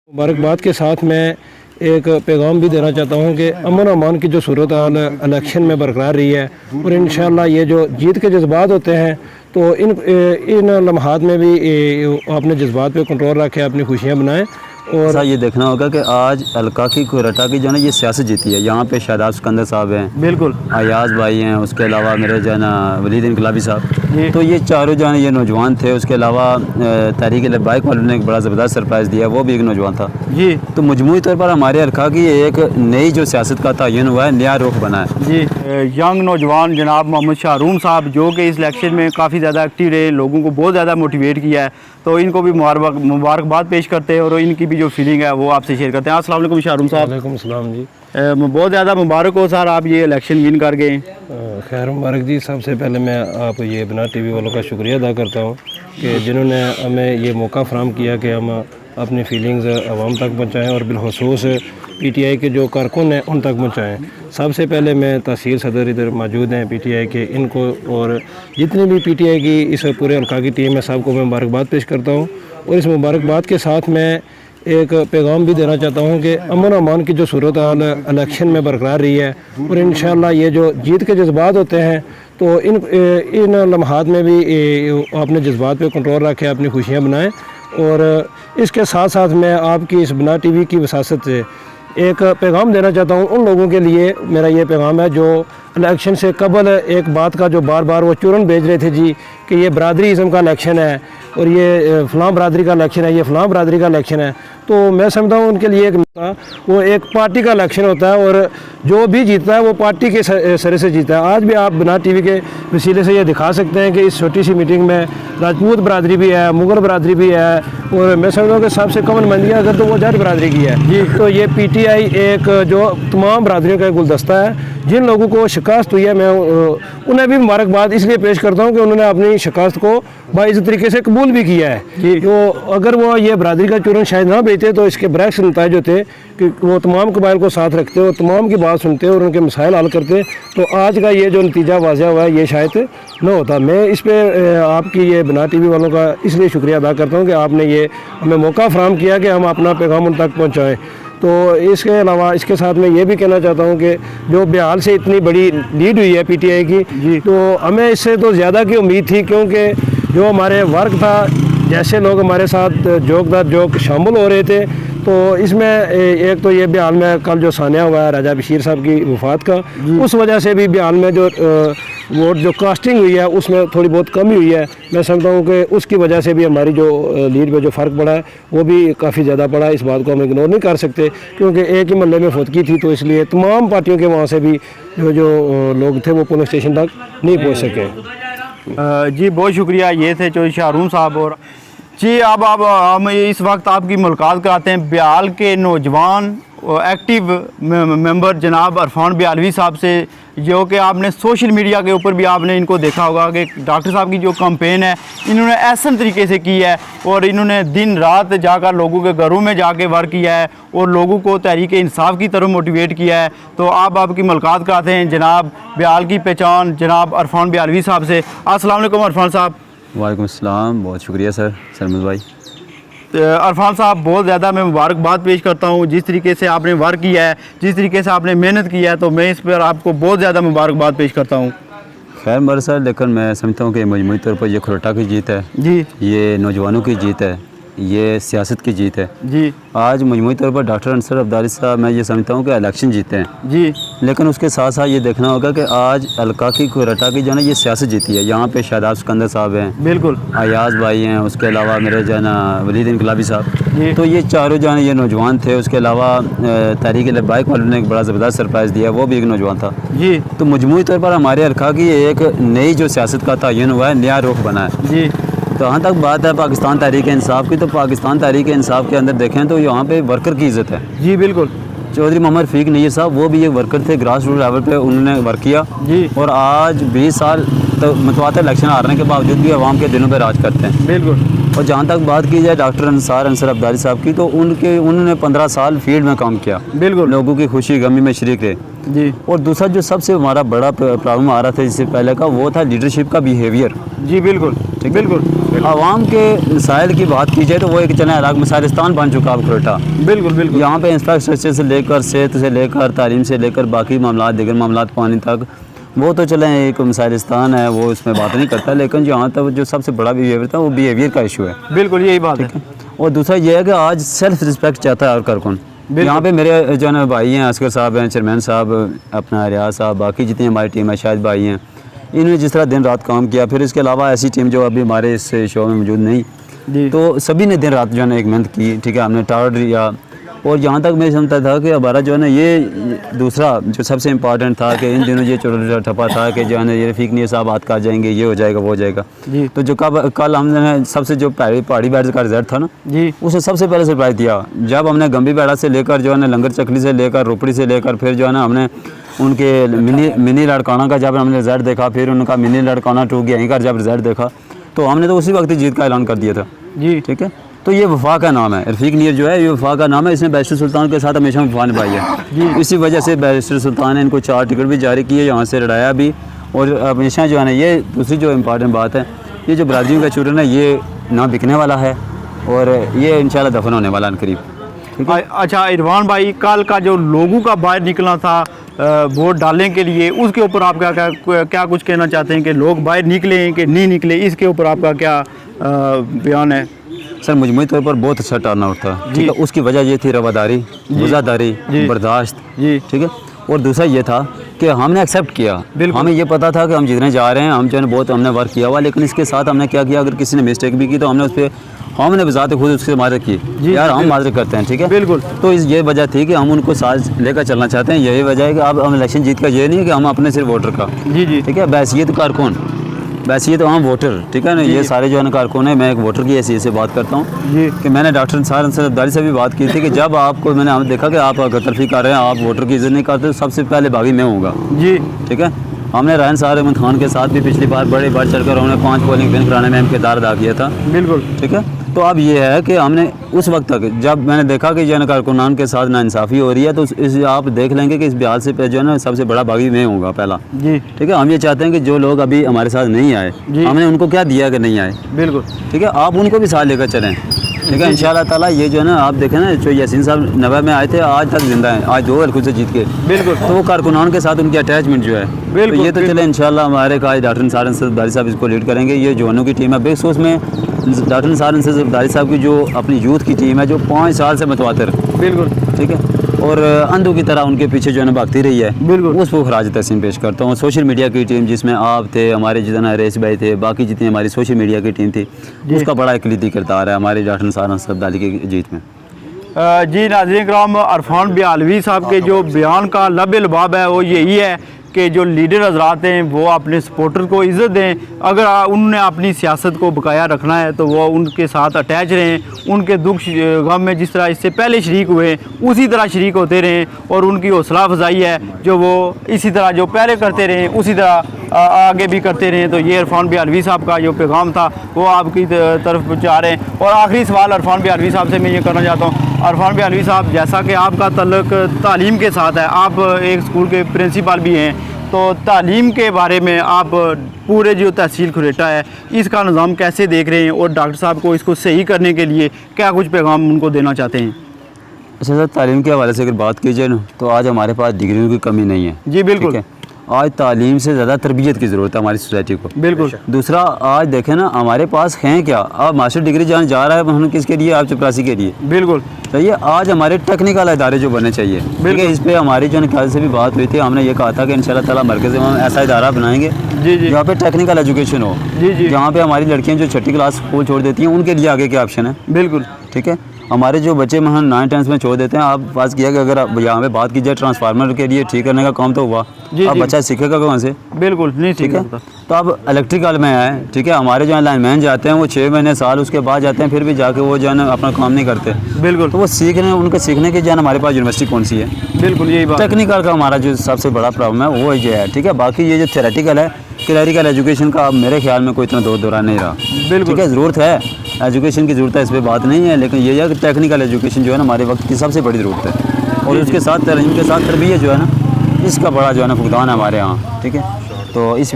मुबारकबाद के साथ मैं एक पैगाम भी देना चाहता हूँ कि अमन अमान की जो सूरत हाल इलेक्शन में बरकरार रही है और इंशाअल्लाह ये जो जीत के जज्बात होते हैं तो इन लम्हात में भी अपने जज्बात पे कंट्रोल रखें, अपनी खुशियाँ बनाएं। और ये देखना होगा कि आज अलका की कोयटा की जो है ना ये सियासत जीती है। यहाँ पे शादाब सिकंदर साहब हैं, बिल्कुल अयाज भाई हैं, उसके अलावा मेरे जो है ना वलीद इनकलाबी साहब, तो ये चारों जो है ये नौजवान थे। उसके अलावा तहरीक लब्बाइक वालों ने एक बड़ा ज़बरदस्त सरप्राइज़ दिया, वो भी एक नौजवान था जी। तो मजमूई तौर पर हमारे अलका की एक नई जो सियासत का तयन हुआ है, नया रुख बना है जी। यंग नौजवान जनाब मोहम्मद शाहरूम साहब जो कि इस इलेक्शन में काफ़ी ज़्यादा एक्टिव रहे, लोगों को बहुत ज़्यादा मोटिवेट किया है, तो इनको भी मुबारकबाद पेश करते हैं और इनकी भी जो फीलिंग है वो आपसे शेयर करते हैं। अस्सलाम वालेकुम शाहरूम साहब। वालेकुम सलाम जी। बहुत ज़्यादा मुबारक हो सर, आप ये इलेक्शन विन कर गए। खैर मुबारक जी। सबसे पहले मैं आप ये बना टीवी वालों का शुक्रिया अदा करता हूँ कि जिन्होंने हमें ये मौका फराहम किया कि हम अपनी फीलिंग्स आवाम तक पहुँचाएँ और बिलखसूस पीटीआई के जो कारकुन हैं उन तक पहुँचाएँ। सबसे पहले मैं तहसील सदर इधर मौजूद हैं पीटीआई के, इनको और जितनी भी पीटीआई की इस पूरे हल्का की टीम है सबको मैं मुबारकबाद पेश करता हूँ। और इस मुबारकबाद के साथ मैं एक पैगाम भी देना चाहता हूँ कि अमन अमान की जो सूरत हाल इलेक्शन में बरकरार रही है और इंशाअल्लाह ये जो जीत के जज्बात होते हैं तो इन लम्हात में भी अपने जज्बात पे कंट्रोल रखें, अपनी खुशियाँ बनाएं। और इसके साथ साथ मैं आपकी इस बना टीवी की वसासत से एक पैगाम देना चाहता हूँ उन लोगों के लिए। मेरा ये पैगाम है जो इलेक्शन से कबल एक बात का जो बार बार वो चूरन भेज रहे थे जी कि ये बरादरीज़म का इलेक्शन है और ये फ़लाँ बरादरी का इलेक्शन है, ये फ़लाँ बरादरी का इलेक्शन है। तो मैं समझता हूँ उनके लिए वो एक पार्टी का इलेक्शन होता है और जो भी जीतता है वो पार्टी के सरे से जीता है। आज भी आप बना टीवी के वसीले से ये दिखा सकते हैं कि इस छोटी सी मीटिंग में राजपूत बरादरी भी है, मुग़ल बरादरी भी है और मैं समझता हूँ कि सबसे कमन मंदिया अगर तो वो जट बरादरी की है जी। तो ये पीटीआई एक जो तमाम बरादरियों का एक गुलदस्ता है। जिन लोगों को शिकस्त हुई है मैं उन्हें भी मुबारकबाद इसलिए पेश करता हूँ कि उन्होंने अपनी शिकस्त को बाइज़्ज़त तरीके से कबूल भी किया है। तो अगर वो ये बरादरी का चूरन शायद ना बेचते तो इसके बरक्स नतीजे होते कि वो तमाम कबाइल को साथ रखते और तमाम की बात सुनते और उनके मसाइल हल करते, तो आज का ये जो नतीजा वाज़ह हुआ है ये शायद न होता। मैं इस पर आपकी ये बना टीवी वालों का इसलिए शुक्रिया अदा करता हूँ कि आपने ये हमें मौका फराहम किया कि हम अपना पैगाम उन तक पहुँचाएँ। तो इसके अलावा इसके साथ मैं ये भी कहना चाहता हूँ कि जो बिहार से इतनी बड़ी लीड हुई है पीटीआई की जी, तो हमें इससे तो ज़्यादा की उम्मीद थी क्योंकि जो हमारे वर्क था, जैसे लोग हमारे साथ जोक शामिल हो रहे थे, तो इसमें एक तो ये बयान में कल जो सानिया हुआ है राजा बशीर साहब की वफ़ात का, उस वजह से भी बयान में जो वोट जो कास्टिंग हुई है उसमें थोड़ी बहुत कमी हुई है। मैं समझता हूँ कि उसकी वजह से भी हमारी जो लीड में जो फ़र्क पड़ा है वो भी काफ़ी ज़्यादा पड़ा है। इस बात को हम इग्नोर नहीं कर सकते क्योंकि एक ही महल्ले में फौतगी थी, तो इसलिए तमाम पार्टियों के वहाँ से भी जो लोग थे वो पुलिस स्टेशन तक नहीं पहुँच सके। जी बहुत शुक्रिया। ये थे जो शाहरूम साहब। और जी अब हम इस वक्त आपकी मुलाकात कराते हैं ब्याल के नौजवान एक्टिव मेंबर जनाब अरफान ब्यालवी साहब से, जो कि आपने सोशल मीडिया के ऊपर भी आपने इनको देखा होगा कि डॉक्टर साहब की जो कैंपेन है इन्होंने ऐसा तरीके से की है और इन्होंने दिन रात जाकर लोगों के घरों में जाके वर्क किया है और लोगों को तहरीक इंसाफ की तरफ मोटिवेट किया है। तो आप आपकी मुलाकात कराते हैं जनाब ब्याल की पहचान जनाब अरफान ब्यालवी साहब से। अस्सलाम वालेकुम अरफान साहब। वालेकुम अस्सलाम, बहुत शुक्रिया सर सरमद भाई। अरफान साहब बहुत ज़्यादा मैं मुबारकबाद पेश करता हूँ जिस तरीके से आपने वर्क किया है, जिस तरीके से आपने मेहनत की है, तो मैं इस पर आपको बहुत ज़्यादा मुबारकबाद पेश करता हूँ। खैर मर सर, लेकिन मैं समझता हूँ कि मजमूई तौर पर ये कोयटा की जीत है जी, ये नौजवानों की जीत है, ये सियासत की जीत है जी। आज मजमूई तौर पर डॉक्टर अंसर अब्दाली साहब मैं ये समझता हूँ कि इलेक्शन जीते हैं जी, लेकिन उसके साथ साथ ये देखना होगा कि आज अलका की कोयटा की जो है ना ये सियासत जीती है। यहाँ पे शादाब सिकंदर साहब हैं, बिल्कुल अयाज भाई हैं, उसके अलावा मेरे जो है ना वलीद इनकलाबी साहब, तो ये चारों जो है ये नौजवान थे। उसके अलावा तहरीक लब्बाइक वालों ने एक बड़ा ज़बरदस्त सरप्राइज़ दिया, वो भी एक नौजवान था जी। तो मजमूई तौर पर हमारे अलका की एक नई जो सियासत का तयन हुआ है, नया रुख बना है जी। तो यहाँ तक बात है पाकिस्तान तहरीक इंसाफ की, तो पाकिस्तान तहरीक इंसाफ के अंदर देखें तो यहाँ पे वर्कर की इज़्ज़त है जी, बिल्कुल। चौधरी मोहम्मद रफीक नैय्यर साहब वो भी एक वर्कर थे, ग्रास रूट लेवल पे उन्होंने वर्क किया जी, और आज 20 साल मतवातर इलेक्शन हारने के बावजूद भी आवाम के दिलों पर राज करते हैं। बिल्कुल। और जहाँ तक बात की जाए डॉक्टर अंसार अब्दाली साहब की, तो उन्होंने 15 साल फील्ड में काम किया, बिल्कुल, लोगों की खुशी गमी में शरीक रहे जी। और दूसरा जो सबसे हमारा बड़ा प्रॉब्लम आ रहा था इससे पहले का, वो था लीडरशिप का बिहेवियर। जी बिल्कुल, बिल्कुल। आवाम के मसाइल की बात की जाए तो वो एक चना अलग मिसालिस्तान बन चुका अब खरोटा। बिल्कुल बिल्कुल। यहाँ पे इंफ्रास्ट्रक्चर से लेकर, सेहत से लेकर, तालीम से लेकर बाकी मामला, दिगर मामला, पानी तक, वो तो चले एक मिसालिस्तान है, वो इसमें बात नहीं करता, लेकिन यहाँ तक जो सबसे बड़ा बिहेवियर था वो बिहेवियर का इशू है। बिल्कुल यही बात है। और दूसरा ये है कि आज सेल्फ रिस्पेक्ट चाहता है और कारकुन। यहाँ पे मेरे जो है भाई हैं, असगर साहब हैं, चेयरमैन साहब, अपना रियाज साहब, बाकी जितनी हमारी टीम है, शायद भाई हैं, इन्होंने जिस तरह दिन रात काम किया, फिर इसके अलावा ऐसी टीम जो अभी हमारे इस शो में मौजूद नहीं, तो सभी ने दिन रात जो है ना एक मेहनत की, ठीक है, हमने टारगेट लिया। और जहाँ तक मैं समझता था कि हमारा जो है ना ये दूसरा जो सबसे इम्पॉर्टेंट था कि इन दिनों ये छोटा ठप्पा था कि जो है ना ये रफ़ीक नहीं साहब हाथ काट जाएंगे, ये हो जाएगा, वो हो जाएगा जी। तो जो कल हमने सबसे जो पहाड़ी बैठ का रिजल्ट था ना जी, उसे सबसे पहले सरप्राइज दिया जब हमने गंभी बेड़ा से लेकर जो है ना लंगर चकली से लेकर रोपड़ी से लेकर फिर जो है ना हमने उनके मिनी लड़काना का जब हमने रिजल्ट देखा, फिर उनका मिनी लड़काना 2 यहीं का जब रिजल्ट देखा, तो हमने तो उसी वक्त ही जीत का ऐलान कर दिया था जी। ठीक है, तो ये वफा का नाम है, रफ़ीक नीर जो है ये वफा का नाम है। इसने बैरिस्टर सुल्तान के साथ हमेशा वफा निभाई है जी। इसी वजह से बैरिस्टर सुल्तान ने इनको 4 टिकट भी जारी किए, यहाँ से लड़ाया भी, और हमेशा जो है ना ये दूसरी जो इम्पॉर्टेंट बात है, ये जो बरादरियों का चूरन है ये ना बिकने वाला है और ये इंशाल्लाह दफन होने वाला है करीब। अच्छा इरफान भाई, कल का जो लोगों का बाहर निकलना था वोट डालने के लिए, उसके ऊपर आप क्या कुछ कहना चाहते हैं कि लोग बाहर निकले कि नहीं निकले, इसके ऊपर आपका क्या बयान है? सर मजमूई तौर पर बहुत अच्छा टर्नआउट था, ठीक है। उसकी वजह ये थी रवादारी, वज़ादारी, बर्दाश्त जी, ठीक है। और दूसरा ये था कि हमने एक्सेप्ट किया, हमें ये पता था कि हम जीतने जा रहे हैं, हम जो है बहुत हमने वर्क किया हुआ, लेकिन इसके साथ हमने क्या किया, अगर किसी ने मिस्टेक भी की तो हमने उस पर हमने बजाते खुद उससे माजरत की, यार हम माजरत करते हैं, ठीक है, बिल्कुल। तो ये वजह थी कि हम उनको साथ लेकर चलना चाहते हैं। यही वजह है कि अब हम इलेक्शन जीत का ये नहीं है कि हम अपने सिर्फ वोटर का जी जी, ठीक है, बैसियत कारकुन, बैसियत आम वोटर, ठीक है ना, ये सारे जो है ना कारकुन है। मैं एक वोटर की हैसियत से बात करता हूँ कि मैंने डॉक्टर अंसार अब्दाली से भी बात की थी कि जब आपको मैंने देखा कि आप गतरफी कर रहे हैं, आप वोटर की इज्जत नहीं करते, तो सबसे पहले बागी मैं हूँगा जी, ठीक है। हमने रायन साहब अहमद खान के साथ भी पिछली बार बड़े बढ़ चढ़कर उन्होंने 5 पोलिंग बिन कराने में हम किरदार अदा किया था, बिल्कुल, ठीक है। तो अब ये है कि हमने उस वक्त तक जब मैंने देखा कि जो है कारकुनान के साथ नाइंसाफ़ी हो रही है, तो इस आप देख लेंगे कि इस बिहार से जो है ना सबसे बड़ा बागी मैं हूँगा पहला जी, ठीक है। हम ये चाहते हैं कि जो लोग अभी हमारे साथ नहीं आए, हमने उनको क्या दिया कि नहीं आए, बिल्कुल, ठीक है, आप उनको भी साथ लेकर चलें, ठीक है। इंशाल्लाह ताला ये जो है ना आप देखें ना, जो यासीन साहब 90 में आए थे, आज तक जिंदा हैं, आज 2 हल्कों से जीत के, बिल्कुल। तो वो कारकुनान के साथ उनकी अटैचमेंट जो है, बिल्कुल, तो ये तो चले इंशाल्लाह हमारे का डॉक्टर अंसार अब्दाली साहब इसको लीड करेंगे। ये जवानों की टीम है, बेखसूस में डॉक्टर अंसार अब्दाली साहब की जो अपनी यूथ की टीम है, जो 5 साल से मतवातर, बिल्कुल, ठीक है, और अंधों की तरह उनके पीछे जो है ना भागती रही है, बिल्कुल, उसको खराज तहसीन पेश करता हूँ। सोशल मीडिया की टीम जिसमें आप थे, हमारे जितना रेस भाई थे, बाकी जितनी हमारी सोशल मीडिया की टीम थी, उसका बड़ा कलीदी किरदार है हमारे डॉक्टर अंसार अब्दाली की जीत में। जी नाज़रीन कराम, अरफान बियालवी साहब के जो बयान का लब लबाब है वो यही है कि जो लीडर हजरात हैं वो अपने सपोर्टर को इज़्ज़त दें। अगर उन्होंने अपनी सियासत को बकाया रखना है तो वो उनके साथ अटैच रहें, उनके दुख गम में जिस तरह इससे पहले शरीक हुए उसी तरह शरीक होते रहें, और उनकी हौसला अफजाई है जो वो इसी तरह जो पहले करते रहें उसी तरह आगे भी करते रहें। तो ये अरफान बियालवी साहब का जो पैगाम था वो आपकी तरफ पहुँचा रहे हैं। और आखिरी सवाल अरफान बियालवी साहब से मैं ये करना चाहता हूँ, अरफान बियालवी साहब, जैसा कि आपका तल्लुक़ तालीम के साथ है, आप एक स्कूल के प्रिंसिपल भी हैं, तो तालीम के बारे में आप पूरे जो तहसील खरेटा है इसका निज़ाम कैसे देख रहे हैं, और डॉक्टर साहब को इसको सही करने के लिए क्या कुछ पैगाम उनको देना चाहते हैं? अच्छा सर, तालीम के हवाले से अगर बात की जाए ना, तो आज हमारे पास डिग्रियों की कमी नहीं है जी, बिल्कुल। आज तालीम से ज़्यादा तरबियत की ज़रूरत है हमारी सोसाइटी को, बिल्कुल। दूसरा आज देखें ना हमारे पास हैं क्या, आप मास्टर डिग्री जहाँ जा रहा है हम किसके लिए, आप चपरासी के लिए, बिल्कुल। तो ये आज हमारे टेक्निकल इदारे जो बनने चाहिए, ठीक है। इस पर हमारी जो ख्याल से भी बात हुई थी, हमने ये कहा था कि इंशाल्लाह ताला मरकज़ में हम ऐसा इदारा बनाएंगे जी जी, जहाँ पे टेक्निकल एजुकेशन हो जी जी, जहाँ पे हमारी लड़कियाँ जो 6ठी क्लास स्कूल छोड़ देती हैं उनके लिए आगे क्या ऑप्शन है, बिल्कुल, ठीक है। हमारे जो बच्चे वहाँ 9th 10th में छोड़ देते हैं, आप बात किया कि अगर यहाँ पे बात की जाए ट्रांसफार्मर के लिए ठीक करने का काम तो हुआ, अब बच्चा सीखेगा कहाँ से, बिल्कुल नहीं, ठीक है। तो अब इलेक्ट्रिकल में आए, ठीक है, हमारे जो लाइनमैन जाते हैं वो 6 महीने साल उसके बाद जाते हैं, फिर भी जाके वो जो है ना अपना काम नहीं करते, बिल्कुल। तो वो सीखने, उनके सीखने की जो है हमारे पास यूनिवर्सिटी कौन सी है, बिल्कुल, यही बात। टेक्निकल का हमारा जो सबसे बड़ा प्रॉब्लम है वो ये है, ठीक है। बाकी ये जो थ्योरेटिकल है क्लैरिकल एजुकेशन का अब मेरे ख्याल में कोई इतना दौरा नहीं रहा। बिल्कुल। ठीक है, ज़रूरत है, एजुकेशन की ज़रूरत है, इस पर बात नहीं है, लेकिन ये है कि टेक्निकल एजुकेशन जो है ना हमारे वक्त की सबसे बड़ी ज़रूरत है। और उसके साथ इनके साथ तरबियत जो है ना, इसका बड़ा जो है ना फुकदान है हमारे यहाँ। ठीक है, तो इस